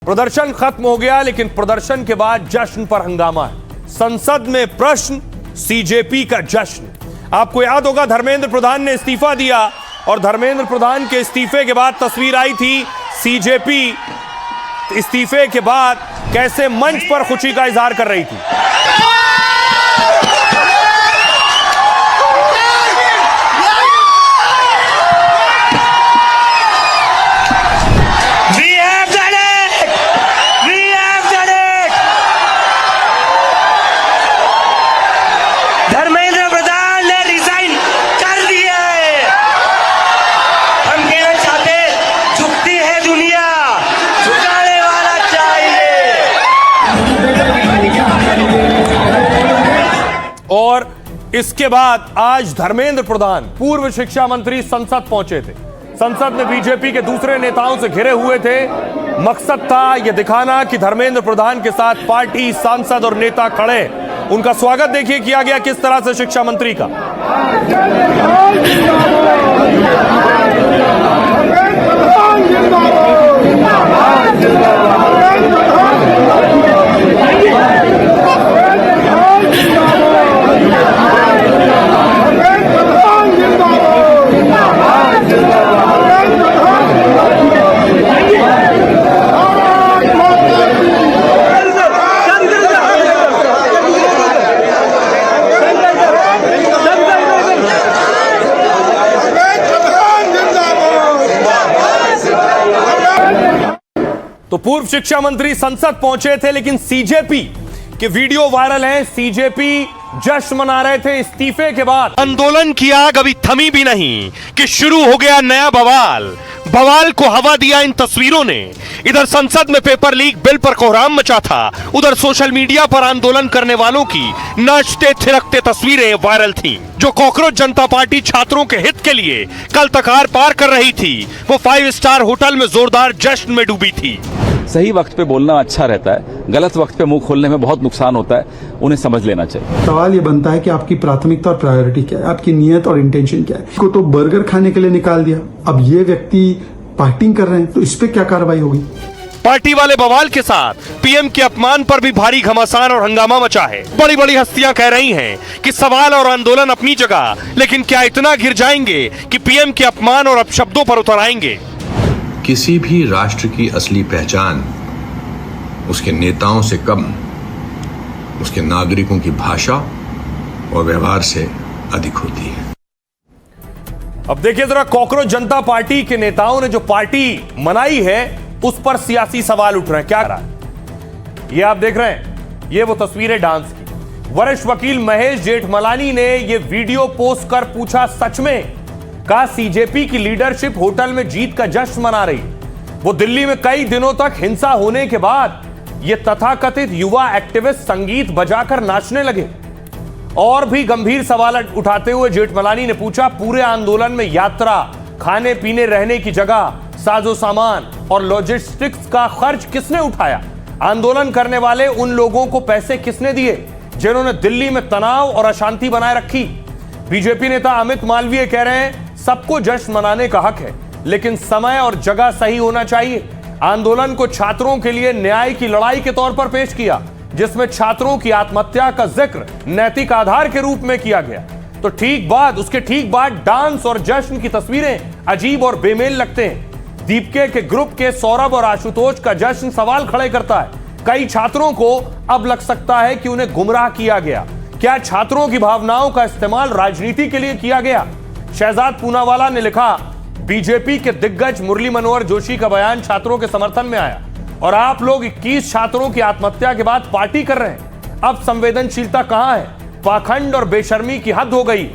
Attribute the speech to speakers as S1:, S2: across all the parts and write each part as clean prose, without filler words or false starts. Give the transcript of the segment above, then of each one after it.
S1: प्रदर्शन खत्म हो गया, लेकिन प्रदर्शन के बाद जश्न पर हंगामा है। संसद में प्रश्न, सीजेपी का जश्न। आपको याद होगा धर्मेंद्र प्रधान ने इस्तीफा दिया और धर्मेंद्र प्रधान के इस्तीफे के बाद तस्वीर आई थी सीजेपी इस्तीफे के बाद कैसे मंच पर खुशी का इजहार कर रही थी।
S2: धर्मेंद्र प्रधान ने रिजाइन कर दिया है। हम कहना चाहते, झुकती है दुनिया, झुकाने वाला चाहिए।
S1: और इसके बाद आज धर्मेंद्र प्रधान पूर्व शिक्षा मंत्री संसद पहुंचे थे। संसद में बीजेपी के दूसरे नेताओं से घिरे हुए थे। मकसद था यह दिखाना कि धर्मेंद्र प्रधान के साथ पार्टी, सांसद और नेता खड़े। उनका स्वागत देखिए किया गया किस तरह से शिक्षा मंत्री का। तो पूर्व शिक्षा मंत्री संसद पहुंचे थे, लेकिन सीजेपी के वीडियो वायरल हैं। सीजेपी जश्न मना रहे थे इस्तीफे के बाद।
S3: आंदोलन की आग अभी थमी भी नहीं कि शुरू हो गया नया बवाल। बवाल को हवा दिया इन तस्वीरों ने। इधर संसद में पेपर लीक बिल पर कोहराम मचा था, उधर सोशल मीडिया पर आंदोलन करने वालों की नाचते थिरकते तस्वीरें वायरल थीं। जो कॉकरोच जनता पार्टी छात्रों के हित के लिए कल तक आर पार कर रही थी, वो 5 स्टार होटल में जोरदार जश्न में डूबी थी।
S4: सही वक्त पे बोलना अच्छा रहता है, गलत वक्त पे मुंह खोलने में बहुत नुकसान होता है, उन्हें समझ लेना चाहिए।
S5: सवाल ये बनता है कि आपकी प्राथमिकता और प्रायोरिटी क्या है, आपकी नियत और इंटेंशन क्या है। इसको तो बर्गर खाने के लिए निकाल दिया, अब ये व्यक्ति पार्टिंग कर रहे हैं, तो इस पे क्या कार्रवाई होगी।
S3: पार्टी वाले बवाल के साथ पीएम के अपमान पर भी भारी घमासान और हंगामा मचा है। बड़ी बड़ी हस्तियां कह रही हैं कि सवाल और आंदोलन अपनी जगह, लेकिन क्या इतना गिर जाएंगे कि पीएम के अपमान और अपशब्दों पर उतर आएंगे।
S6: किसी भी राष्ट्र की असली पहचान उसके नेताओं से कम उसके नागरिकों की भाषा और व्यवहार से अधिक होती है।
S1: अब देखिए जरा, कॉकरोच जनता पार्टी के नेताओं ने जो पार्टी मनाई है उस पर सियासी सवाल उठ रहे हैं। क्या रहा है ये आप देख रहे हैं, ये वो तस्वीरें डांस की। वरिष्ठ वकील महेश जेठमलानी ने ये वीडियो पोस्ट कर पूछा, सच में का सीजेपी की लीडरशिप होटल में जीत का जश्न मना रही? वो दिल्ली में कई दिनों तक हिंसा होने के बाद ये तथाकथित युवा एक्टिविस्ट संगीत बजाकर नाचने लगे। और भी गंभीर सवाल उठाते हुए जेठमलानी ने पूछा, पूरे आंदोलन में यात्रा, खाने पीने, रहने की जगह, साजो सामान और लॉजिस्टिक्स का खर्च किसने उठाया? आंदोलन करने वाले उन लोगों को पैसे किसने दिए जिन्होंने दिल्ली में तनाव और अशांति बनाए रखी? बीजेपी नेता अमित मालवीय कह रहे हैं, सबको जश्न मनाने का हक है, लेकिन समय और जगह सही होना चाहिए। आंदोलन को छात्रों के लिए न्याय की लड़ाई के तौर पर पेश किया, जिसमें छात्रों की आत्महत्या का जिक्र नैतिक आधार के रूप में किया गया। तो उसके ठीक बाद डांस और जश्न की तस्वीरें अजीब और बेमेल लगते हैं। दीपके के ग्रुप के सौरभ और आशुतोष का जश्न सवाल खड़े करता है। कई छात्रों को अब लग सकता है कि उन्हें गुमराह किया गया। क्या छात्रों की भावनाओं का इस्तेमाल राजनीति के लिए किया गया? शहजाद पूनावाला ने लिखा, बीजेपी के दिग्गज मुरली मनोहर जोशी का बयान छात्रों के समर्थन में आया और आप लोग 21 छात्रों की आत्महत्या के बाद पार्टी कर रहे हैं। अब संवेदनशीलता कहां है? पाखंड और बेशर्मी की हद हो गई।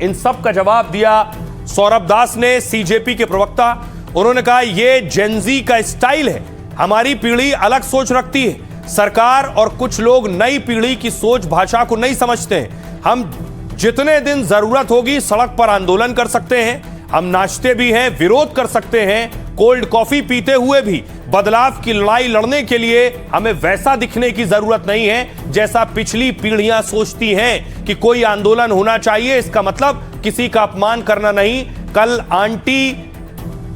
S1: इन सब का जवाब दिया सौरभ दास ने, सीजेपी के प्रवक्ता। उन्होंने कहा, यह जेनजी का स्टाइल है, हमारी पीढ़ी अलग सोच रखती है। सरकार और कुछ लोग नई पीढ़ी की सोच भाषा को नहीं समझते हैं। हम जितने दिन जरूरत होगी सड़क पर आंदोलन कर सकते हैं, हम नाचते भी हैं, विरोध कर सकते हैं, कोल्ड कॉफी पीते हुए भी। बदलाव की लड़ाई लड़ने के लिए हमें वैसा दिखने की जरूरत नहीं है जैसा पिछली पीढ़ियां सोचती हैं कि कोई आंदोलन होना चाहिए, इसका मतलब किसी का अपमान करना नहीं। कल आंटी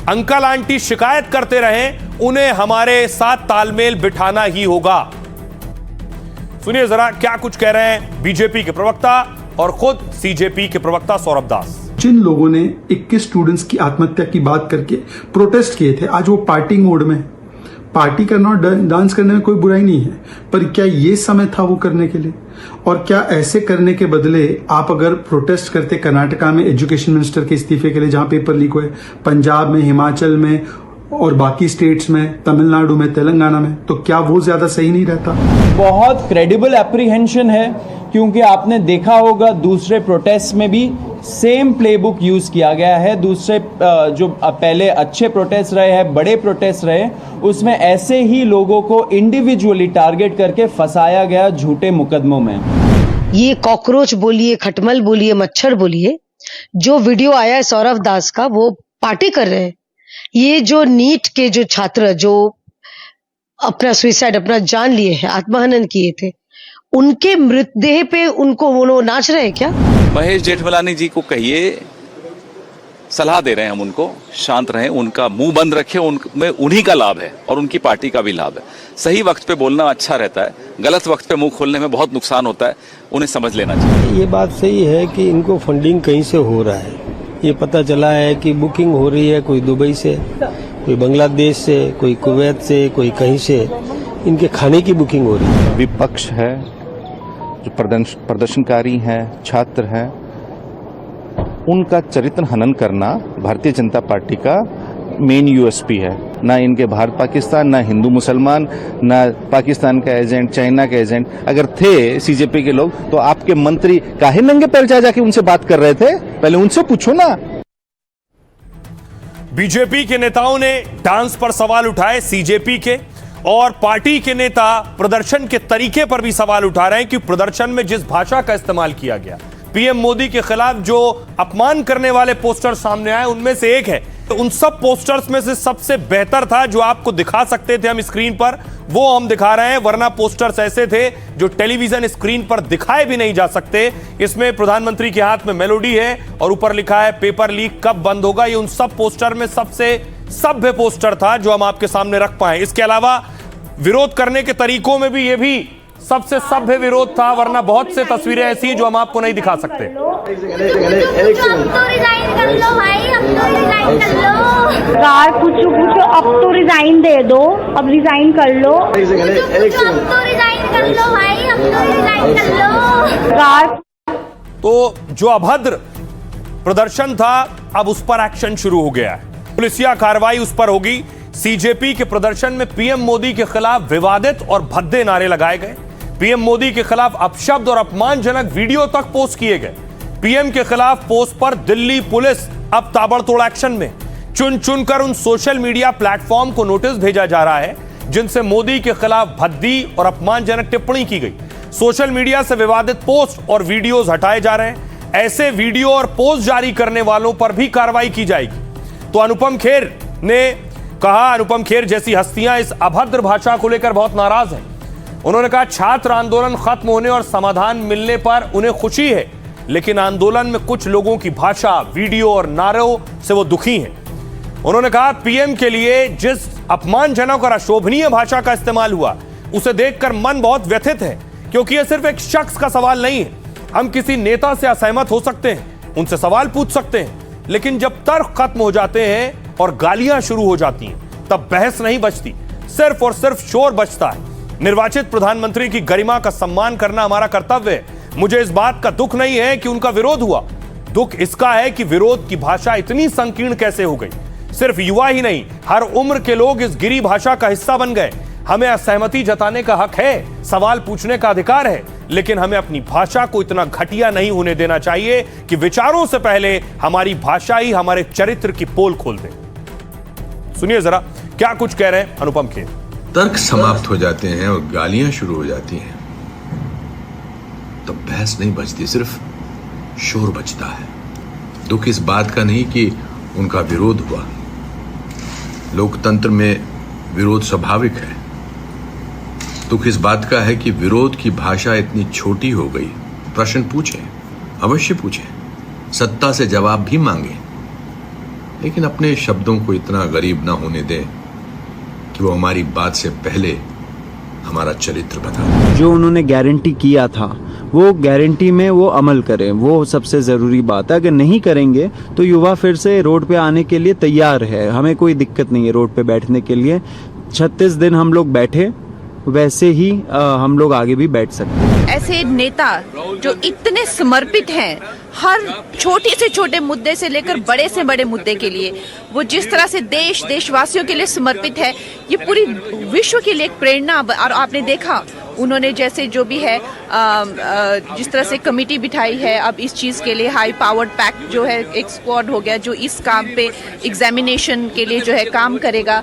S1: अंकल आंटी शिकायत करते रहें, उन्हें हमारे साथ तालमेल बिठाना ही होगा। सुनिए जरा क्या कुछ कह रहे हैं बीजेपी के प्रवक्ता और खुद सीजेपी के प्रवक्ता सौरभ दास।
S5: जिन लोगों ने 21 स्टूडेंट्स की आत्महत्या की बात करके प्रोटेस्ट किए थे, आज वो पार्टी मोड में। पार्टी करना और डांस करने में कोई बुराई नहीं है, पर क्या ये समय था वो करने के लिए? और क्या ऐसे करने के बदले आप अगर प्रोटेस्ट करते कर्नाटका में एजुकेशन मिनिस्टर के इस्तीफे के लिए, जहां पेपर लीक हुए, पंजाब में, हिमाचल में और बाकी स्टेट्स में, तमिलनाडु में, तेलंगाना में, तो क्या वो ज्यादा सही नहीं रहता?
S7: बहुत क्रेडिबल एप्रीहेंशन है, क्योंकि आपने देखा होगा दूसरे प्रोटेस्ट में भी सेम प्लेबुक यूज किया गया है। दूसरे जो पहले अच्छे प्रोटेस्ट रहे हैं, बड़े प्रोटेस्ट रहे, उसमें ऐसे ही लोगों को इंडिविजुअली टारगेट करके फंसाया गया झूठे मुकदमों में।
S8: ये कॉकरोच बोलिए, खटमल बोलिए, मच्छर बोलिए, जो वीडियो आया है सौरभ दास का, वो पार्टी कर रहे हैं। ये जो नीट के जो छात्र जो अपना सुसाइड, अपना जान लिए हैं, आत्महनन किए थे, उनके मृतदेह पे उनको वो नाच रहे हैं क्या?
S4: महेश जेठमलानी जी को कहिए, सलाह दे रहे हैं हम उनको, शांत रहें, उनका मुंह बंद रखें, उनमें उन्हीं का लाभ है और उनकी पार्टी का भी लाभ है। सही वक्त पे बोलना अच्छा रहता है, गलत वक्त पे मुंह खोलने में बहुत नुकसान होता है, उन्हें समझ लेना चाहिए।
S9: ये बात सही है कि इनको फंडिंग कहीं से हो रहा है। ये पता चला है कि बुकिंग हो रही है, कोई दुबई से, कोई बांग्लादेश से, कोई कुवैत से, कोई कहीं से इनके खाने की बुकिंग हो रही है।
S10: विपक्ष है, जो प्रदर्शनकारी हैं, छात्र हैं, उनका चरित्र हनन करना भारतीय जनता पार्टी का मेन यूएसपी है। ना इनके भारत पाकिस्तान, ना हिंदू मुसलमान, ना पाकिस्तान का एजेंट, चाइना का एजेंट। अगर थे सीजेपी के लोग तो आपके मंत्री काहे नंगे पैर जा जाके उनसे बात कर रहे थे? पहले उनसे पूछो ना।
S1: बीजेपी के नेताओं ने डांस पर सवाल उठाए, सीजेपी के और पार्टी के नेता प्रदर्शन के तरीके पर भी सवाल उठा रहे हैं कि प्रदर्शन में जिस भाषा का इस्तेमाल किया गया, पीएम मोदी के खिलाफ जो अपमान करने वाले पोस्टर सामने आए, उनमें से एक है, तो उन सब पोस्टर्स में से सबसे बेहतर था जो आपको दिखा सकते थे हम स्क्रीन पर, वो हम दिखा रहे हैं, वरना पोस्टर्स ऐसे थे जो टेलीविजन स्क्रीन पर दिखाए भी नहीं जा सकते। इसमें प्रधानमंत्री के हाथ में मेलोडी है और ऊपर लिखा है पेपर लीक कब बंद होगा। ये उन सब पोस्टर में सबसे सभ्य पोस्टर था जो हम आपके सामने रख पाए। इसके अलावा विरोध करने के तरीकों में भी ये भी सबसे सभ्य विरोध था, वरना बहुत से तस्वीरें ऐसी जो हम आपको नहीं दिखा सकते।
S11: पूछो अब तो रिजाइन दे दो, अब रिजाइन कर लो,
S1: तो जो अभद्र प्रदर्शन था अब उस पर एक्शन शुरू हो गया है, पुलिसिया कार्रवाई उस पर होगी। सीजेपी के प्रदर्शन में पीएम मोदी के खिलाफ विवादित और भद्दे नारे लगाए गए, पीएम मोदी के खिलाफ अपशब्द और अपमानजनक वीडियो तक पोस्ट किए गए। पीएम के खिलाफ पोस्ट पर दिल्ली पुलिस अब ताबड़तोड़ एक्शन में, चुन चुनकर उन सोशल मीडिया प्लेटफॉर्म को नोटिस भेजा जा रहा है जिनसे मोदी के खिलाफ भद्दी और अपमानजनक टिप्पणी की गई। सोशल मीडिया से विवादित पोस्ट और वीडियोज हटाए जा रहे हैं। ऐसे वीडियो और पोस्ट जारी करने वालों पर भी कार्रवाई की जाएगी। तो अनुपम खेर ने कहा, अनुपम खेर जैसी हस्तियां इस अभद्र भाषा को लेकर बहुत नाराज हैं। उन्होंने कहा छात्र आंदोलन खत्म होने और समाधान मिलने पर उन्हें खुशी है, लेकिन आंदोलन में कुछ लोगों की भाषा, वीडियो और नारों से वो दुखी हैं। उन्होंने कहा पीएम के लिए जिस अपमानजनक और अशोभनीय भाषा का इस्तेमाल हुआ उसे देखकर मन बहुत व्यथित है, क्योंकि यह सिर्फ एक शख्स का सवाल नहीं है। हम किसी नेता से असहमत हो सकते हैं, उनसे सवाल पूछ सकते हैं, लेकिन जब तर्क खत्म हो जाते हैं और गालियां शुरू हो जाती हैं तब बहस नहीं बचती, सिर्फ और सिर्फ शोर बचता है। निर्वाचित प्रधानमंत्री की गरिमा का सम्मान करना हमारा कर्तव्य है। मुझे इस बात का दुख नहीं है कि उनका विरोध हुआ, दुख इसका है कि विरोध की भाषा इतनी संकीर्ण कैसे हो गई। सिर्फ युवा ही नहीं, हर उम्र के लोग इस गिरी भाषा का हिस्सा बन गए। हमें असहमति जताने का हक है, सवाल पूछने का अधिकार है, लेकिन हमें अपनी भाषा को इतना घटिया नहीं होने देना चाहिए कि विचारों से पहले हमारी भाषा ही हमारे चरित्र की पोल खोल दे। सुनिए जरा क्या कुछ कह रहे हैं अनुपम खेर।
S6: तर्क समाप्त हो जाते हैं और गालियां शुरू हो जाती हैं तो बहस नहीं बचती, सिर्फ शोर बचता है। दुख इस बात का नहीं कि उनका विरोध हुआ, लोकतंत्र में विरोध स्वाभाविक है। दुख इस बात का है कि विरोध की भाषा इतनी छोटी हो गई। प्रश्न पूछें, अवश्य पूछें, सत्ता से जवाब भी मांगे, लेकिन अपने शब्दों को इतना गरीब ना होने दें कि वो हमारी बात से पहले हमारा चरित्र बता दें।
S7: जो उन्होंने गारंटी किया था वो गारंटी में वो अमल करें, वो सबसे ज़रूरी बात है। अगर नहीं करेंगे तो युवा फिर से रोड पे आने के लिए तैयार है, हमें कोई दिक्कत नहीं है रोड पे बैठने के लिए। 36 दिन हम लोग बैठे, वैसे ही हम लोग आगे भी बैठ सकते हैं।
S12: ऐसे नेता जो इतने समर्पित हैं हर छोटे से छोटे मुद्दे से लेकर बड़े से बड़े मुद्दे के लिए, वो जिस तरह से देशवासियों के लिए समर्पित है, ये पूरी विश्व के लिए एक प्रेरणा। और आपने देखा उन्होंने जैसे जो भी है जिस तरह से कमेटी बिठाई है अब इस चीज़ के लिए, हाई पावर्ड पैक्ट जो है एक स्क्वाड हो गया जो इस काम पे एग्जामिनेशन के लिए जो है काम करेगा।